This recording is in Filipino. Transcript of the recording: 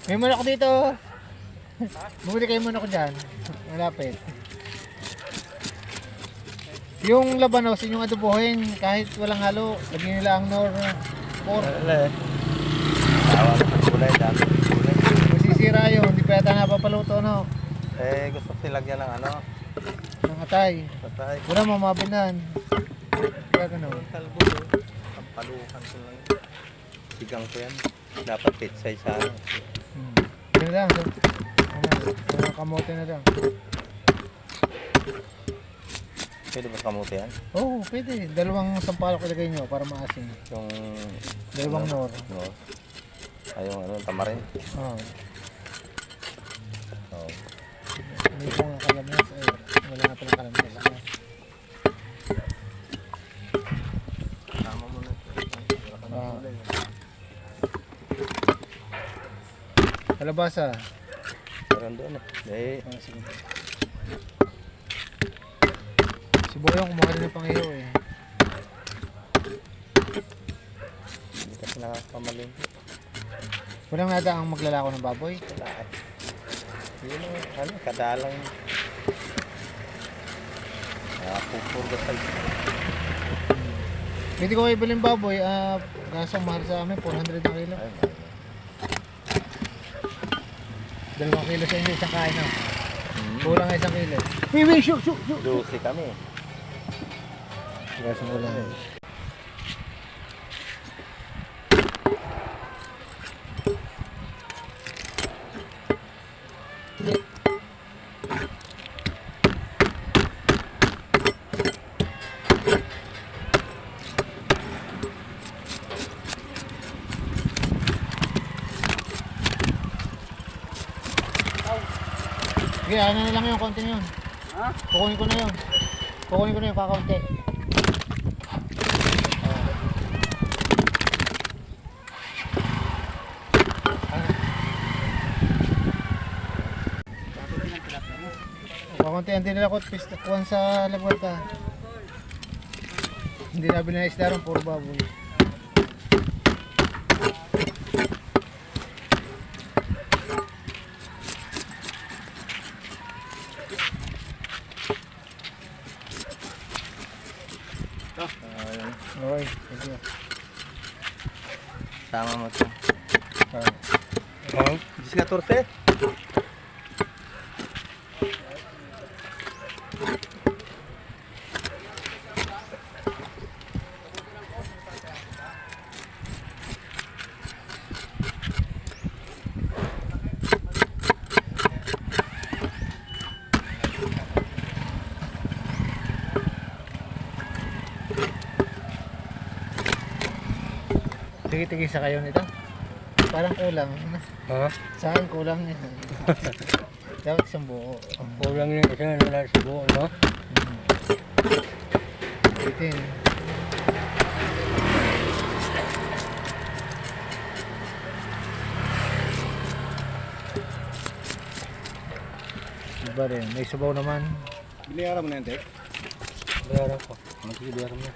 May manok dito. Bumili kayo manok dyan. Malapit. Yung labanos, yung adobohin, kahit walang halo, lagyan nila ang nor pork. Wala eh. Tawa na sa kulay, dami ng kulay. Masisira yun, hindi pa yata napapaluto, no? Eh, gusto ko silagyan ng ano, Ng atay. patay. Wala mamabinan. Kaya gano'n. Kalbo ko. Ang palukan ko lang. Sigang ko yan. Dapat pit size sa ano. Yan lang. Ano, kamote na lang. Pwede ba kamuti yan? Oo, pwede. Dalawang sampalok ilagay nyo para maasim. Yung... Dalawang nor. No. Ay, yung ano, tamarin. Oo. Oh. Hindi ko nga kalamas. Ay, wala nga palang kalamas. Tama mo na. Kalabasa. Meron doon eh. Sige. Si Boyong kumuha rin ng pangiho eh. Hindi kasi nakakamalin. Walang nada ang maglalako ng baboy. Wala eh. Yun ang ano, kadalang. Nakapupurga sa Pwede ko kayo bilhin baboy. Gasang mahal sa amin, 400 na kilo. ay, 2 kilo sa inyo, isang kain na. Hmm. Kulang nga 1 kilo. Wiwi, shoot. 12 kami. Gasang kulang eh. Sige, ano na lang yung konti na yun. Ha? Kukunin ko na yun. Kukunin ko na yung kakaunti. Kakaunti, hindi nila ko pistakuan sa labuerta. Hindi nabili na isda ron, puro baboy. Okay, thank you. Sama mo ito. Ah. 14? Tigil-tigil sa kayo nito. Parang kulang. Ha? Sa akin kulang eh. Dapat isang buo. Kulang yung isa na sa buo, no? Itin. Iba rin. May sabaw naman. Binayaran mo na yan, Tek? Bayaran ko. Sige, bayaran mo.